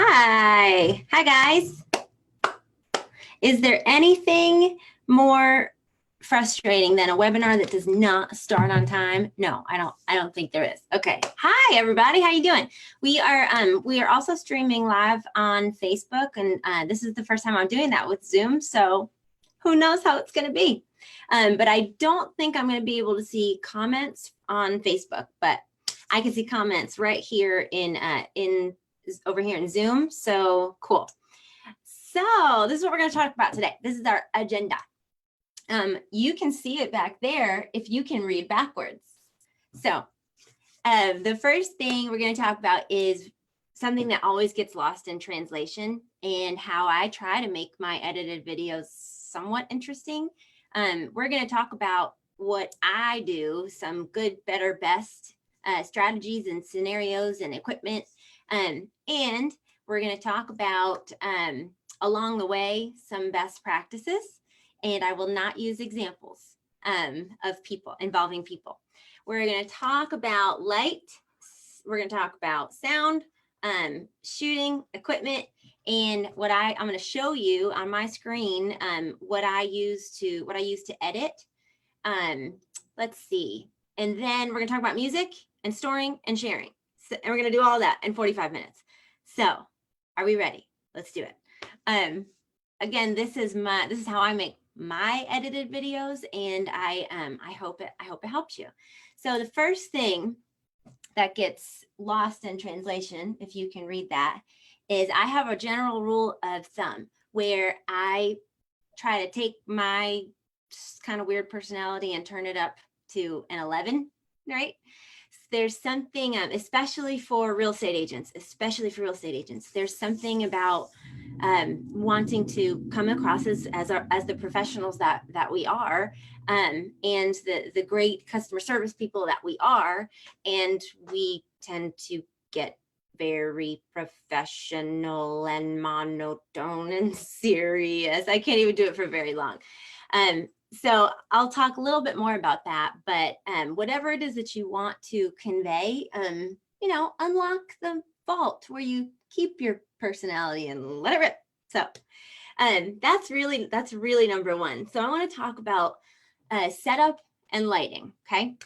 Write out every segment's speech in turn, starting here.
Hi. Hi, guys. Is there anything more frustrating than a webinar that does not start on time? No, I don't think there is. Okay. Hi, everybody. How you doing? We are also streaming live on Facebook, and this is the first time I'm doing that with Zoom, so who knows how it's going to be. But I don't think I'm going to be able to see comments on Facebook, but I can see comments right here in over here in Zoom. So cool. So this is what we're going to talk about today. This is our agenda. You can see it back there if you can read backwards. So the first thing we're going to talk about is something that always gets lost in translation and how I try to make my edited videos somewhat interesting. We're going to talk about what I do, some good, better, best strategies and scenarios and equipment. And we're going to talk about along the way some best practices, and I will not use examples of people involving people. We're going to talk about light. We're going to talk about sound, shooting, equipment, and what I'm going to show you on my screen what I use to edit. Let's see, and then we're going to talk about music and storing and sharing. So, and we're going to do all that in 45 minutes. So, are we ready? Let's do it. Again, this is how I make my edited videos, and I hope it helps you. So the first thing that gets lost in translation, if you can read that, is I have a general rule of thumb where I try to take my kind of weird personality and turn it up to an 11, right? There's something, especially for real estate agents, there's something about wanting to come across as the professionals that we are, and the great customer service people that we are, and we tend to get very professional and monotone and serious. I can't even do it for very long. So I'll talk a little bit more about that, but whatever it is that you want to convey, unlock the vault where you keep your personality and let it rip. So that's really number one. So I want to talk about setup and lighting, okay?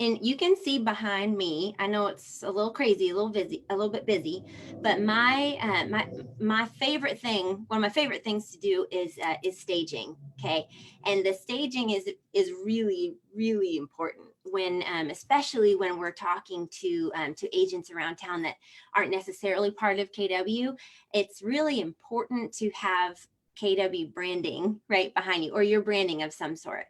And you can see behind me, I know it's a little crazy, a little bit busy, but my favorite thing, one of my favorite things to do is staging, okay? And the staging is really, really important when, especially when we're talking to agents around town that aren't necessarily part of KW. It's really important to have KW branding right behind you, or your branding of some sort.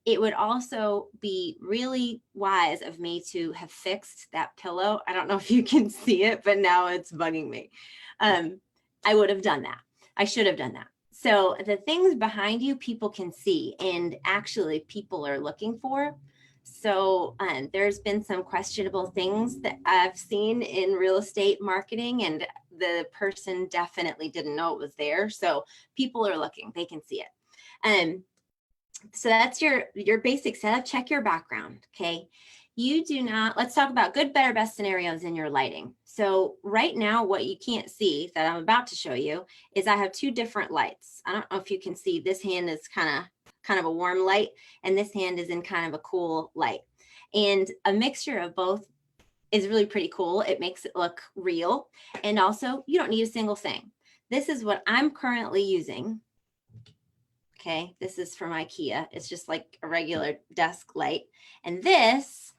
It would also be really wise of me to have fixed that pillow. I don't know if you can see it, but now it's bugging me. I would have done that. I should have done that. So the things behind you, people can see, and actually people are looking for. So there's been some questionable things that I've seen in real estate marketing, and the person definitely didn't know it was there. So people are looking, they can see it. So that's your basic setup. Check your background, okay? You do not, let's talk about good, better, best scenarios in your lighting. So right now, what you can't see that I'm about to show you is I have two different lights. I don't know if you can see, this hand is kind of a warm light, and this hand is in kind of a cool light. And a mixture of both is really pretty cool. It makes it look real. And also, you don't need a single thing. This is what I'm currently using. Okay, this is from IKEA. It's just like a regular desk light. And this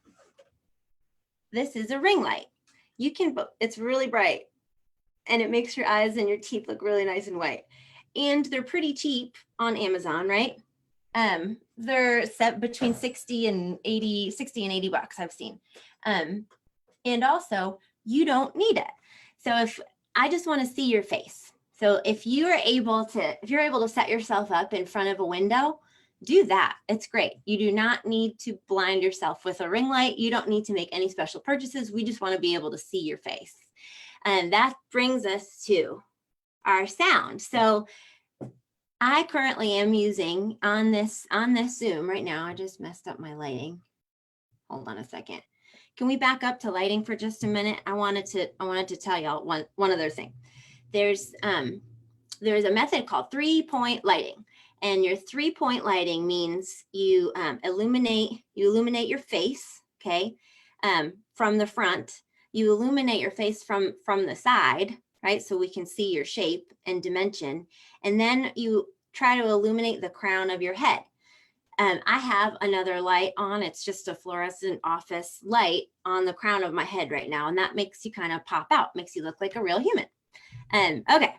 is a ring light. It's really bright, and it makes your eyes and your teeth look really nice and white. And they're pretty cheap on Amazon, right? They're set between 60 and 80 bucks I've seen. And also, you don't need it. So if I just want to see your face. So if you're able to set yourself up in front of a window, do that. It's great. You do not need to blind yourself with a ring light. You don't need to make any special purchases. We just want to be able to see your face. And that brings us to our sound. So I currently am using on this Zoom right now. I just messed up my lighting. Hold on a second. can we back up to lighting for just a minute? I wanted to tell y'all one other thing. There's a method called 3-point lighting, and your 3-point lighting means you illuminate your face, okay, from the front. You illuminate your face from the side, right, so we can see your shape and dimension, and then you try to illuminate the crown of your head. I have another light on. It's just a fluorescent office light on the crown of my head right now, and that makes you kind of pop out, makes you look like a real human. Okay.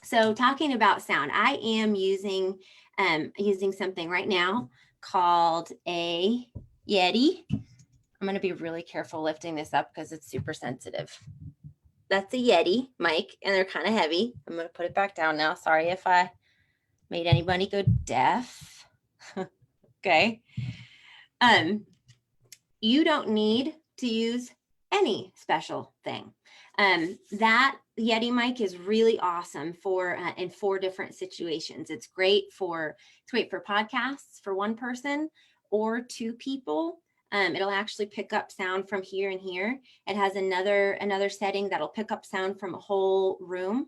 So talking about sound, I am using something right now called a Yeti. I'm going to be really careful lifting this up because it's super sensitive. That's a Yeti mic, and they're kind of heavy. I'm going to put it back down now. Sorry if I made anybody go deaf. Okay. You don't need to use any special thing. That Yeti mic is really awesome for in 4 different situations. It's great for podcasts for 1 person or 2 people. It'll actually pick up sound from here and here. It has another setting that'll pick up sound from a whole room.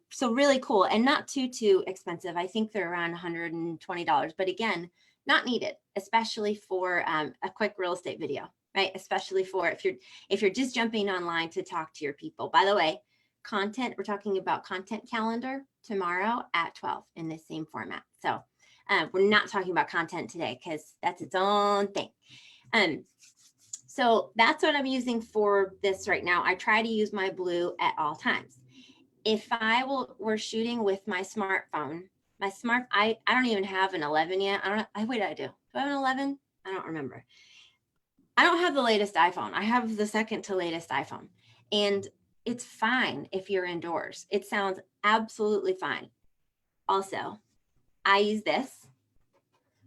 So really cool, and not too expensive. I think they're around $120, but again, not needed, especially for a quick real estate video, right? Especially for if you're just jumping online to talk to your people. By the way, content, we're talking about content calendar tomorrow at 12 in the same format. So we're not talking about content today because that's its own thing. So that's what I'm using for this right now. I try to use my blue at all times. If I were shooting with my smartphone, I don't even have an 11 yet. Wait, I do. Do I have an 11? I don't remember. I don't have the latest iPhone. I have the second to latest iPhone. And it's fine if you're indoors. It sounds absolutely fine. Also, I use this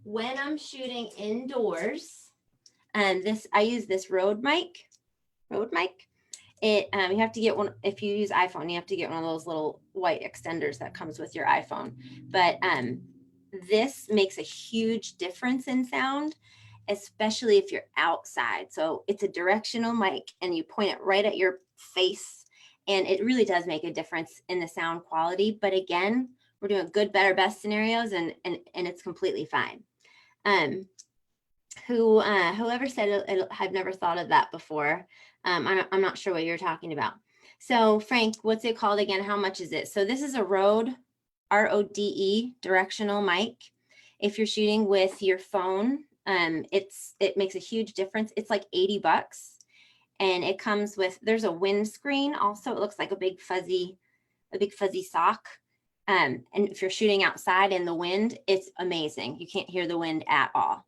when I'm shooting indoors. And I use this Rode mic. You have to get one. If you use iPhone, you have to get one of those little white extenders that comes with your iPhone. But this makes a huge difference in sound, especially if you're outside. So it's a directional mic and you point it right at your face, and it really does make a difference in the sound quality. But again, we're doing good, better, best scenarios, and it's completely fine. Whoever said it, I've never thought of that before. I'm not sure what you're talking about. So Frank, what's it called again? How much is it? So this is a Rode, R-O-D-E, directional mic. If you're shooting with your phone, it makes a huge difference. It's like $80, and it comes with, there's a windscreen also. It looks like a big fuzzy sock. And if you're shooting outside in the wind, it's amazing. You can't hear the wind at all.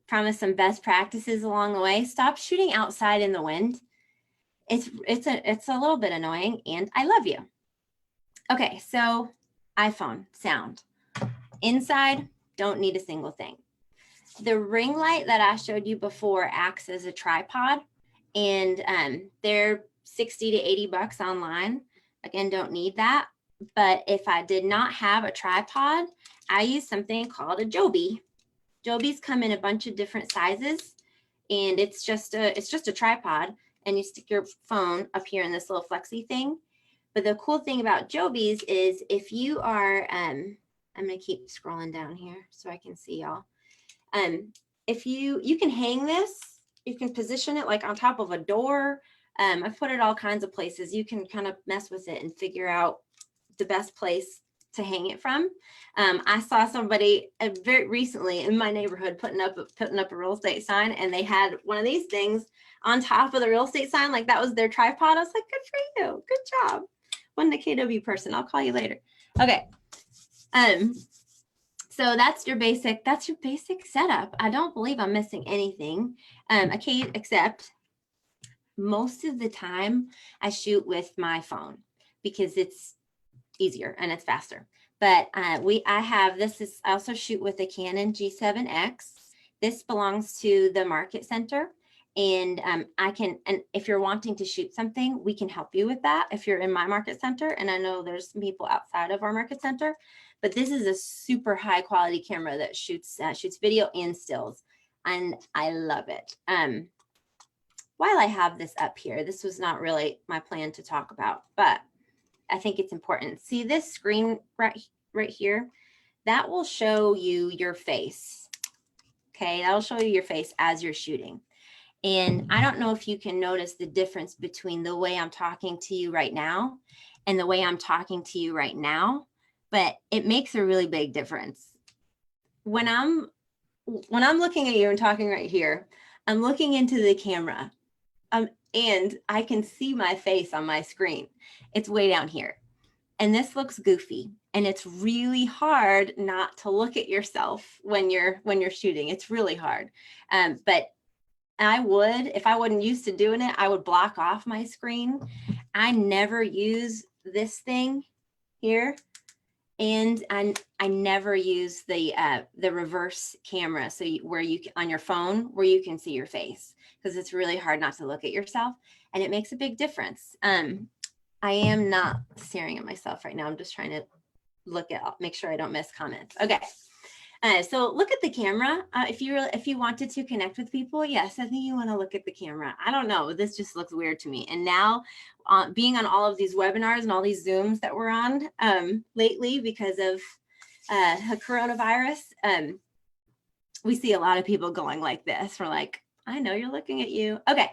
Promise some best practices along the way. Stop shooting outside in the wind. It's a little bit annoying, and I love you. Okay, so iPhone sound. Inside, don't need a single thing. The ring light that I showed you before acts as a tripod, and they're $60 to $80 online. Again, don't need that. But if I did not have a tripod, I use something called a Joby. Jobies come in a bunch of different sizes, and it's just a tripod, and you stick your phone up here in this little flexi thing. But the cool thing about Jobies is if you are, I'm gonna keep scrolling down here so I can see y'all. If you can hang this, you can position it like on top of a door. I've put it all kinds of places. You can kind of mess with it and figure out the best place to hang it from. I saw somebody very recently in my neighborhood putting up a real estate sign, and they had one of these things on top of the real estate sign, like that was their tripod. I was like, good for you, good job. Wasn't a KW person. I'll call you later. Okay. So that's your basic setup. I don't believe I'm missing anything. Except most of the time I shoot with my phone because it's easier and it's faster. But I also shoot with a Canon G7X. This belongs to the Market Center, and and if you're wanting to shoot something, we can help you with that if you're in my Market Center. And I know there's some people outside of our Market Center, but this is a super high quality camera that shoots video and stills. and I love it. While I have this up here, this was not really my plan to talk about, but I think it's important. See this screen right here? That will show you your face. Okay, that'll show you your face as you're shooting. And I don't know if you can notice the difference between the way I'm talking to you right now and the way I'm talking to you right now, but it makes a really big difference. When I'm looking at you and talking right here, I'm looking into the camera, and I can see my face on my screen. It's way down here. And this looks goofy, and it's really hard not to look at yourself when you're shooting. It's really hard. But I would, if I wasn't used to doing it, I would block off my screen. I never use this thing here, and I never use the reverse camera, so where you can, on your phone, where you can see your face, because it's really hard not to look at yourself, and it makes a big difference. I am not staring at myself right now. I'm just trying to make sure I don't miss comments. Okay. So look at the camera. If you wanted to connect with people, yes, I think you want to look at the camera. I don't know. This just looks weird to me. And now being on all of these webinars and all these Zooms that we're on lately because of coronavirus, we see a lot of people going like this. We're like, I know you're looking at you. Okay.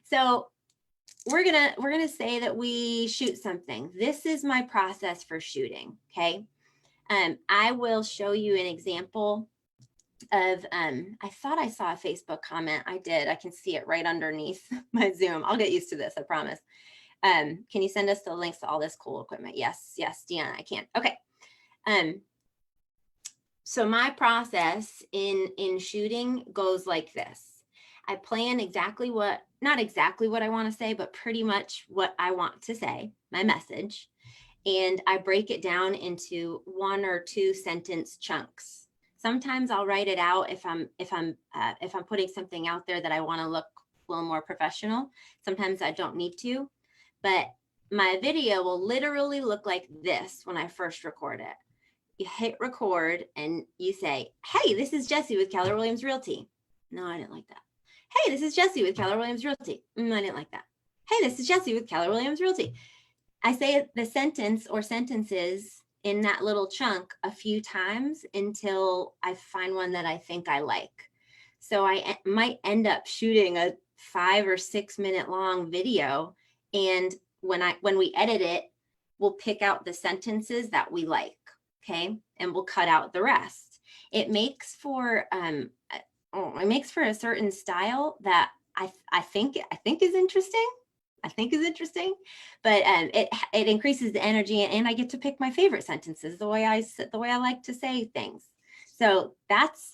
So we're gonna say that we shoot something. This is my process for shooting. Okay. I will show you an example of, I thought I saw a Facebook comment. I did. I can see it right underneath my Zoom. I'll get used to this, I promise. Can you send us the links to all this cool equipment? Yes, Deanna, I can. Okay. So my process in shooting goes like this. I plan not exactly what I want to say, but pretty much what I want to say, my message. And I break it down into 1 or 2 sentence chunks. Sometimes I'll write it out if I'm putting something out there that I want to look a little more professional. Sometimes I don't need to, but my video will literally look like this when I first record it. You hit record and you say, hey, this is Jessie with Keller Williams Realty. No, I didn't like that. Hey, this is Jessie with Keller Williams Realty. I didn't like that. Hey, this is Jessie with Keller Williams Realty. I say the sentence or sentences in that little chunk a few times until I find one that I think I like. So I might end up shooting a 5 or 6 minute long video. And when we edit it, we'll pick out the sentences that we like. Okay. And we'll cut out the rest. It makes for a certain style that I think is interesting. But it increases the energy, and I get to pick my favorite sentences, the way I like to say things. So that's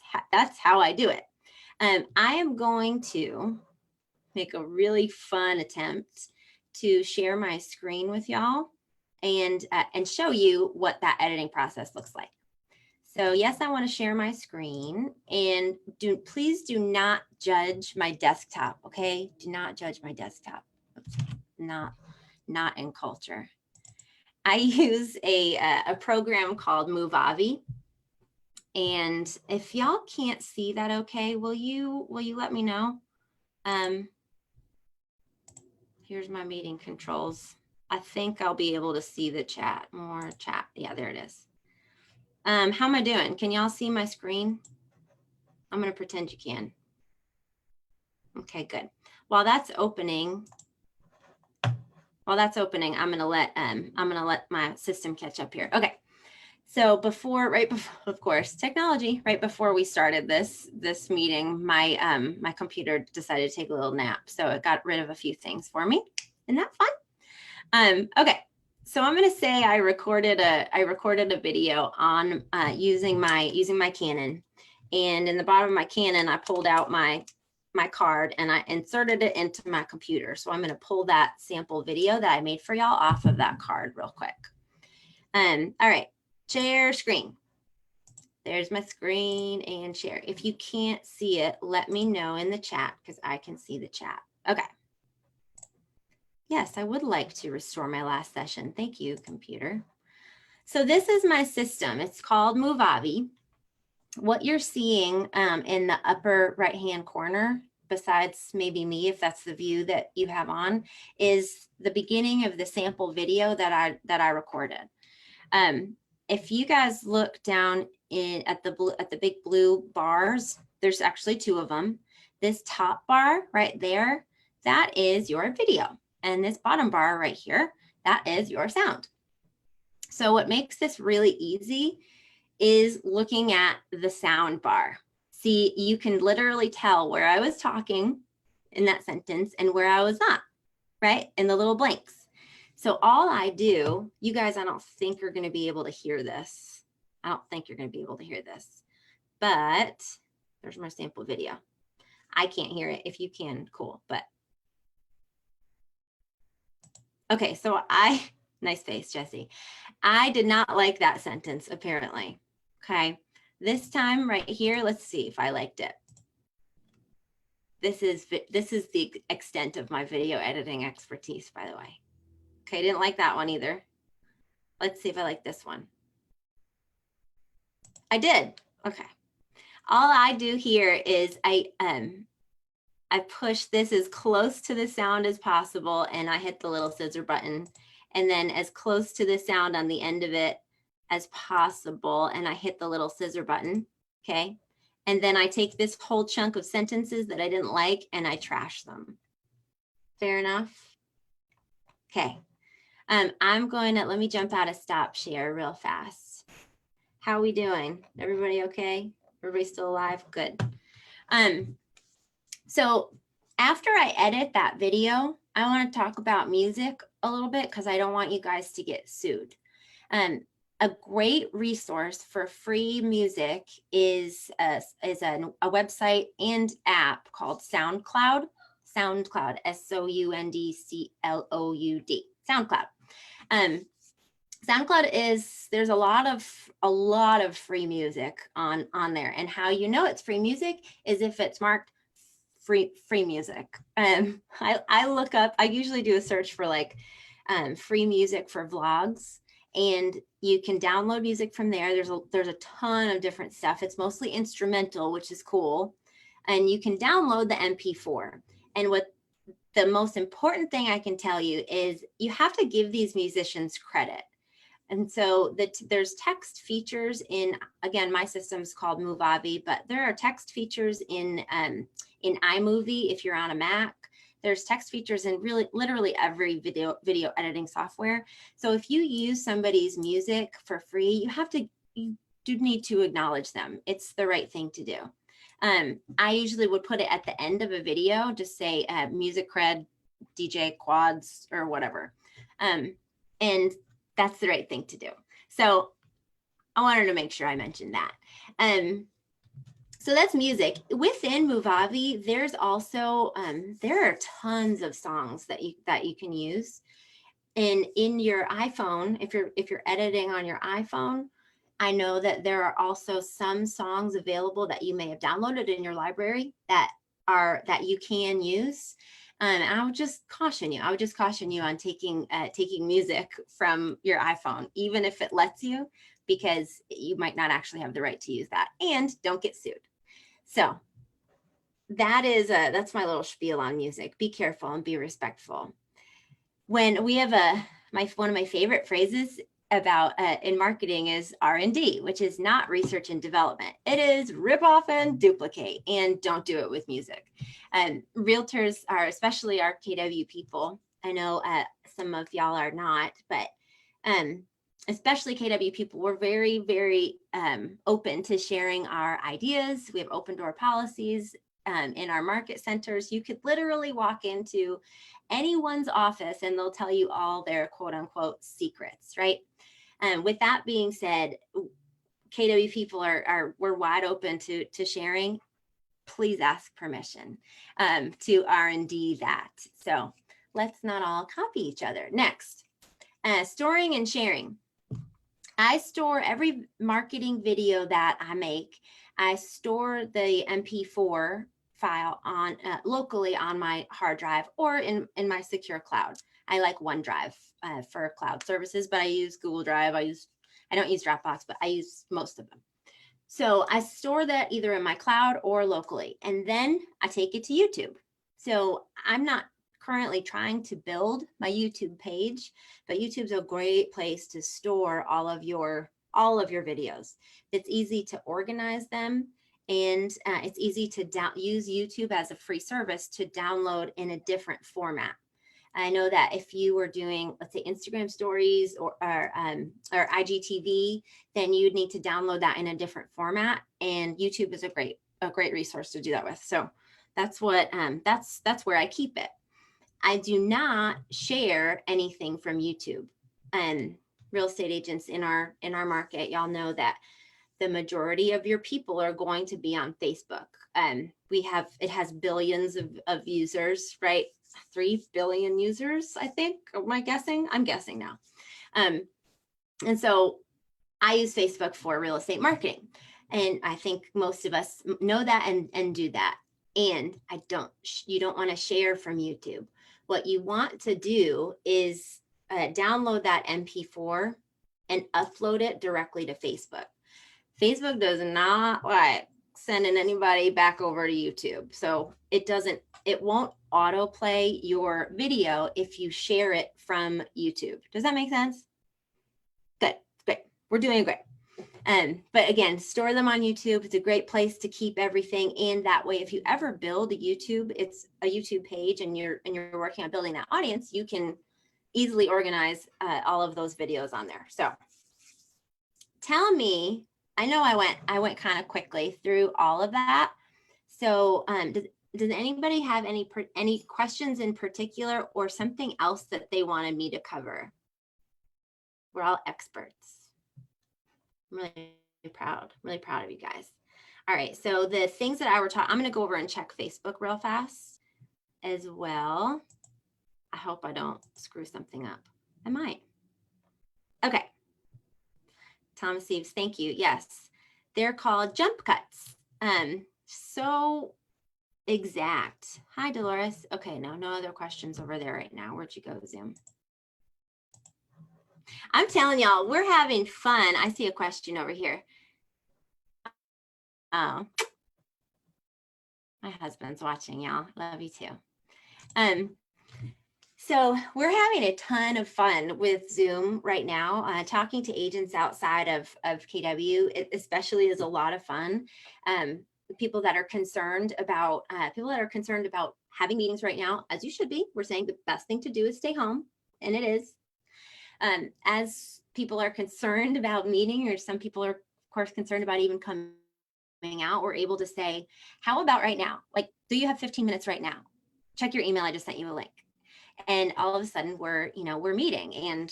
how I do it. I am going to make a really fun attempt to share my screen with y'all and show you what that editing process looks like. So yes, I want to share my screen, and please do not judge my desktop. Okay, do not judge my desktop. Oops. Not in culture. I use a program called Movavi, and if y'all can't see that, okay, will you let me know? Here's my meeting controls. I think I'll be able to see the chat. More chat. Yeah, there it is. How am I doing? Can y'all see my screen? I'm going to pretend you can. Okay, good. While that's opening, I'm going to let my system catch up here. Okay. So right before, of course, technology, right before we started this meeting, my computer decided to take a little nap. So it got rid of a few things for me. Isn't that fun? Okay. So I'm going to say I recorded a video on using my Canon, and in the bottom of my Canon, I pulled out my card and I inserted it into my computer. So I'm going to pull that sample video that I made for y'all off of that card real quick. All right, share screen. There's my screen and share. If you can't see it, let me know in the chat because I can see the chat. Okay. Yes, I would like to restore my last session. Thank you, computer. So this is my system. It's called Movavi. what you're seeing in the upper right-hand corner, besides maybe me, if that's the view that you have on, is the beginning of the sample video that I recorded. If you guys look down at the big blue bars, there's actually two of them. This top bar right there, that is your video. And this bottom bar right here, that is your sound. So what makes this really easy is looking at the sound bar. See, you can literally tell where I was talking in that sentence and where I was not, right? In the little blanks. So all I do, you guys, I don't think you're going to be able to hear this. I don't think you're going to be able to hear this, but there's my sample video. I can't hear it. If you can, cool. But okay, so nice face, Jessie. I did not like that sentence, apparently. Okay, this time right here, let's see if I liked it. This is the extent of my video editing expertise, by the way. Okay, didn't like that one either. Let's see if I like this one. I did. Okay. All I do here is I push this as close to the sound as possible, and I hit the little scissor button, and then as close to the sound on the end of it as possible, and I hit the little scissor button, okay? And then I take this whole chunk of sentences that I didn't like and I trash them. Fair enough? Okay. I'm going to, let me jump out of stop share real fast. How are we doing? Everybody okay? Everybody still alive? Good. So after I edit that video, I want to talk about music a little bit because I don't want you guys to get sued. A great resource for free music is a website and app called SoundCloud. SoundCloud, SoundCloud. SoundCloud. SoundCloud is, there's a lot of free music on there, and how you know it's free music is if it's marked free music. I look up, I usually do a search for like free music for vlogs, and you can download music from there. There's a ton of different stuff. It's mostly instrumental, which is cool, and you can download the MP4. And what the most important thing I can tell you is you have to give these musicians credit. And so there's text features in, again, my system's called Movavi, but there are text features in iMovie if you're on a Mac. There's text features in literally every video editing software. So if you use somebody's music for free, you do need to acknowledge them. It's the right thing to do. I usually would put it at the end of a video, just say music cred, DJ quads or whatever. And that's the right thing to do. So I wanted to make sure I mentioned that. So that's music. Within Movavi, there's also, there are tons of songs that you can use. And in your iPhone, if you're editing on your iPhone, I know that there are also some songs available that you may have downloaded in your library that you can use. And I would just caution you. On taking music from your iPhone, even if it lets you, because you might not actually have the right to use that, and don't get sued. So that's my little spiel on music. Be careful and be respectful. When we have one of my favorite phrases about in marketing is R&D, which is not research and development. It is rip off and duplicate, and don't do it with music. Realtors are, especially our KW people. I know some of y'all are not, but especially KW people, we're very, very open to sharing our ideas. We have open door policies in our market centers. You could literally walk into anyone's office and they'll tell you all their quote unquote secrets, right? With that being said, KW people we're wide open to sharing. Please ask permission to R&D that. So let's not all copy each other. Next, storing and sharing. I store every marketing video that I make. I store the MP4 file on locally on my hard drive or in my secure cloud. I like OneDrive for cloud services, but I use Google Drive. I don't use Dropbox, but I use most of them. So I store that either in my cloud or locally, and then I take it to YouTube. So I'm not currently trying to build my YouTube page, but YouTube's a great place to store all of your videos. It's easy to organize them, and it's easy to use YouTube as a free service to download in a different format. I know that if you were doing, let's say, Instagram stories or IGTV, then you'd need to download that in a different format. And YouTube is a great resource to do that with. So that's what that's where I keep it. I do not share anything from YouTube. And real estate agents in our market, y'all know that the majority of your people are going to be on Facebook. It has billions of users, right? 3 billion users, I think. Am I guessing? I'm guessing now. And so I use Facebook for real estate marketing. And I think most of us know that and do that. And you don't want to share from YouTube. What you want to do is download that MP4 and upload it directly to Facebook. Facebook does not like sending anybody back over to YouTube. So it won't autoplay your video if you share it from YouTube. Does that make sense? Good, great. We're doing great. But again, store them on YouTube. It's a great place to keep everything. And that way, if you ever build a YouTube page and you're working on building that audience, you can easily organize all of those videos on there. So tell me, I know I went kind of quickly through all of that. So does anybody have any questions in particular or something else that they wanted me to cover? We're all experts. I'm really proud of you guys. All right, so the things that I'm going to go over and check Facebook real fast as well. I hope I don't screw something up. I might. Okay. Thomas Eves, thank you. Yes, they're called jump cuts. So exact. Hi, Dolores. Okay, no other questions over there right now. Where'd you go, Zoom? I'm telling y'all, we're having fun. I see a question over here. Oh, my husband's watching, y'all. Love you too. So we're having a ton of fun with Zoom right now. Talking to agents outside of KW, it especially is a lot of fun. People that are concerned about having meetings right now, as you should be. We're saying the best thing to do is stay home, and it is. As people are concerned about meeting, or some people are, of course, concerned about even coming out, we're able to say, how about right now? Like, do you have 15 minutes right now? Check your email. I just sent you a link. And all of a sudden we're meeting, and,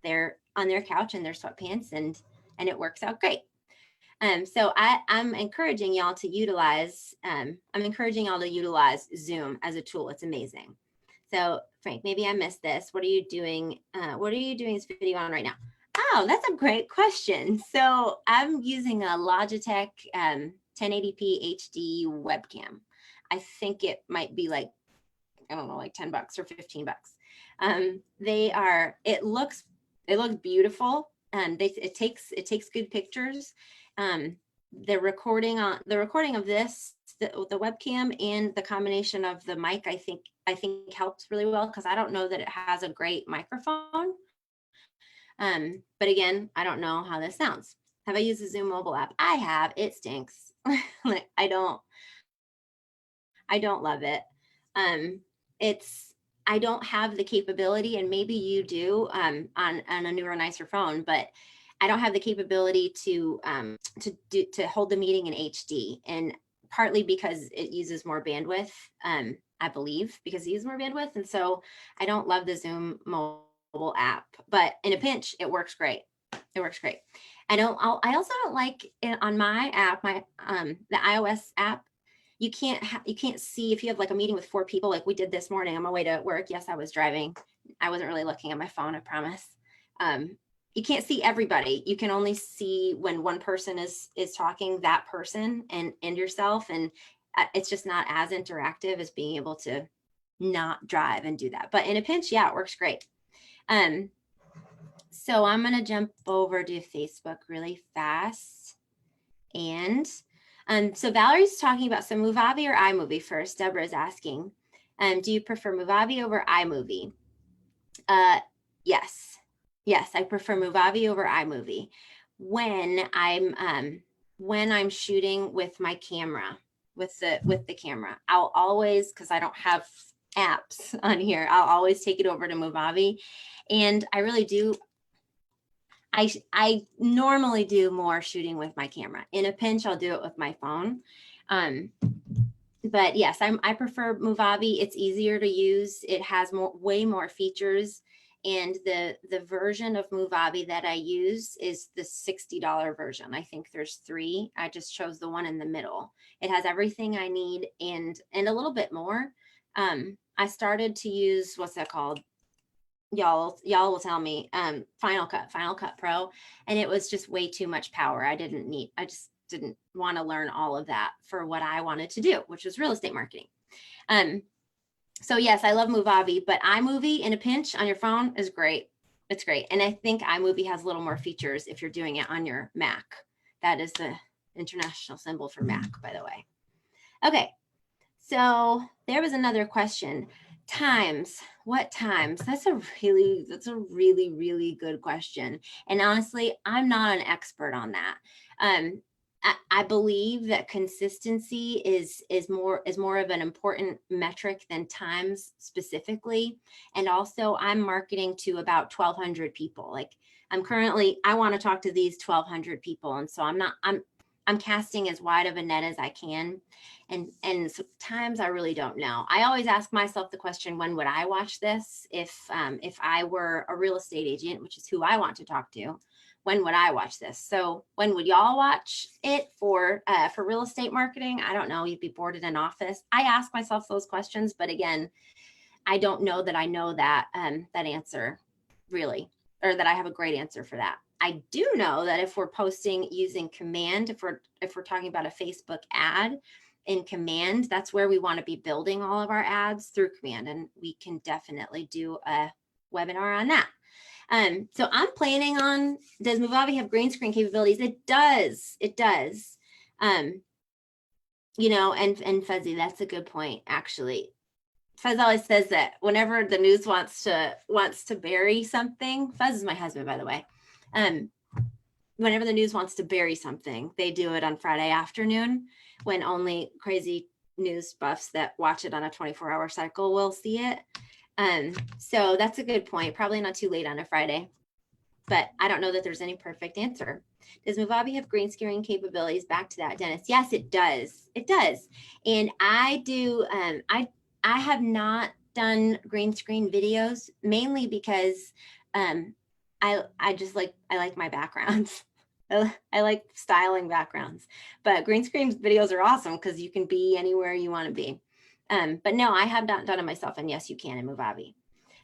they're on their couch in their sweatpants, and it works out great. So I'm encouraging y'all to utilize, Zoom as a tool. It's amazing. So Frank, maybe I missed this. What are you doing? This video on right now? Oh, that's a great question. So I'm using a Logitech 1080p HD webcam. I think it might be like, I don't know, like $10 or $15. It looks beautiful. It takes good pictures. The recording of this, the webcam, and the combination of the mic, I think helps really well, because I don't know that it has a great microphone. But again, I don't know how this sounds. Have I used the Zoom mobile app? I have. It stinks. Like, I don't love it. I don't have the capability, and maybe you do on a newer, nicer phone, but I don't have the capability to hold the meeting in HD, and partly because it uses more bandwidth. I believe because it uses more bandwidth, and so I don't love the Zoom mobile app. But in a pinch, it works great. It works great. I also don't like it on my app, the iOS app. You can't see if you have like a meeting with 4 people, like we did this morning on my way to work. Yes, I was driving. I wasn't really looking at my phone, I promise. You can't see everybody. You can only see when one person is talking, that person and yourself. And it's just not as interactive as being able to not drive and do that. But in a pinch, yeah, it works great. So I'm going to jump over to Facebook really fast. And so Valerie's talking about, so Movavi or iMovie first. Deborah is asking, do you prefer Movavi over iMovie? Yes. Yes, I prefer Movavi over iMovie when I'm shooting with my camera, with the camera. I'll always, because I don't have apps on here, I'll always take it over to Movavi. And I really do, I normally do more shooting with my camera. In a pinch, I'll do it with my phone. But yes, I prefer Movavi. It's easier to use. It has way more features. And the version of Movavi that I use is the $60 version. I think there's 3. I just chose the one in the middle. It has everything I need and a little bit more. I started to use, what's that called? Y'all will tell me, Final Cut Pro, and it was just way too much power. I just didn't want to learn all of that for what I wanted to do, which was real estate marketing. So yes, I love Movavi, but iMovie in a pinch on your phone is great. It's great. And I think iMovie has a little more features if you're doing it on your Mac. That is the international symbol for Mac, by the way. Okay, so there was another question. Times, what times? That's a really, really good question. And honestly, I'm not an expert on that. I believe that consistency is more of an important metric than times specifically. And also I'm marketing to about 1,200 people. Like I want to talk to these 1,200 people. And so I'm casting as wide of a net as I can. And sometimes I really don't know. I always ask myself the question, when would I watch this? If I were a real estate agent, which is who I want to talk to, when would I watch this? So when would y'all watch it for real estate marketing? I don't know. You'd be bored in an office. I ask myself those questions, but again, I don't know that I know that answer really, or that I have a great answer for that. I do know that if we're posting using Command, if we're talking about a Facebook ad in Command, that's where we want to be building all of our ads through Command, and we can definitely do a webinar on that. So I'm planning on, does Movavi have green screen capabilities? It does. It does. You know, and Fuzzy, that's a good point, actually. Fuzz always says that whenever the news wants to bury something, Fuzz is my husband, by the way. Whenever the news wants to bury something, they do it on Friday afternoon when only crazy news buffs that watch it on a 24-hour cycle will see it. So that's a good point. Probably not too late on a Friday, but I don't know that there's any perfect answer. Does Movavi have green screen capabilities? Back to that, Dennis. Yes, it does. It does. And I do, I have not done green screen videos, mainly because I like my backgrounds. I like styling backgrounds, but green screen videos are awesome because you can be anywhere you want to be. But no, I have not done it myself. And yes, you can in Movavi.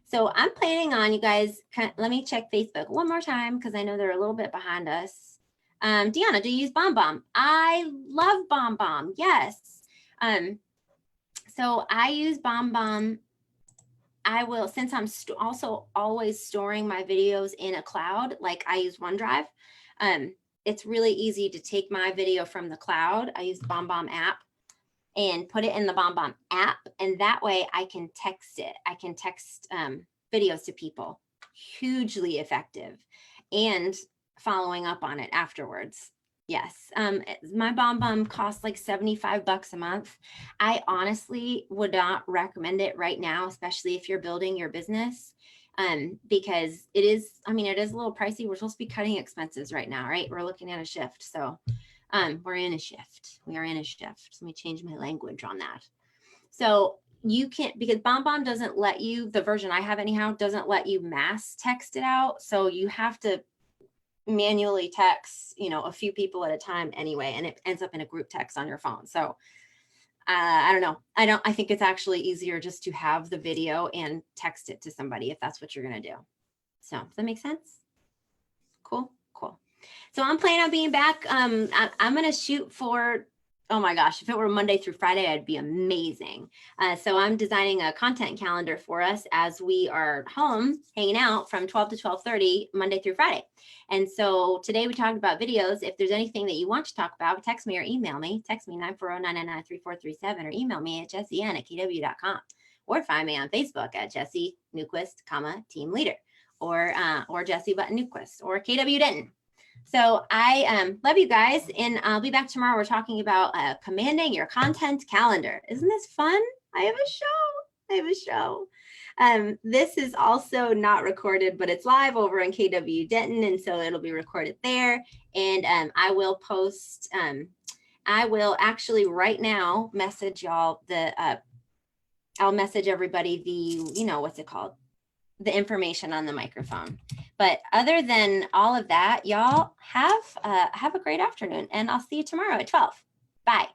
So I'm planning on, you guys, let me check Facebook one more time because I know they're a little bit behind us. Deanna, do you use BombBomb? I love BombBomb. Yes. So I use BombBomb. I will, since I'm also always storing my videos in a cloud, like I use OneDrive. It's really easy to take my video from the cloud. I use the BombBomb app and put it in the BombBomb app. And that way I can text it. I can text videos to people. Hugely effective. And following up on it afterwards. Yes. My BombBomb costs like $75 a month. I honestly would not recommend it right now, especially if you're building your business. Because it is a little pricey. We're supposed to be cutting expenses right now, right? We're looking at a shift. So we're in a shift. We are in a shift. Let me change my language on that. So you can't, because BombBomb doesn't let you, the version I have anyhow, doesn't let you mass text it out. So you have to manually text, a few people at a time anyway, and it ends up in a group text on your phone. So I don't know. I think it's actually easier just to have the video and text it to somebody if that's what you're going to do. So does that make sense? Cool. So I'm planning on being back. I'm going to shoot for Oh my gosh, if it were Monday through Friday, I'd be amazing. So I'm designing a content calendar for us as we are home hanging out from 12 to 12:30 Monday through Friday. And so today we talked about videos. If there's anything that you want to talk about, text me or email me. Text me 940-999-3437 or email me at jessien@kw.com, or find me on Facebook at Jessie Newquist, team leader, or Jessie Button Newquist, or KW Denton. So I love you guys, and I'll be back tomorrow. We're talking about commanding your content calendar. Isn't this fun? I have a show. This is also not recorded, but it's live over on KW Denton, and so it'll be recorded there. And I will post. I will actually right now message y'all I'll message everybody the what's it called? The information on the microphone. But other than all of that, y'all have a great afternoon, and I'll see you tomorrow at 12. Bye.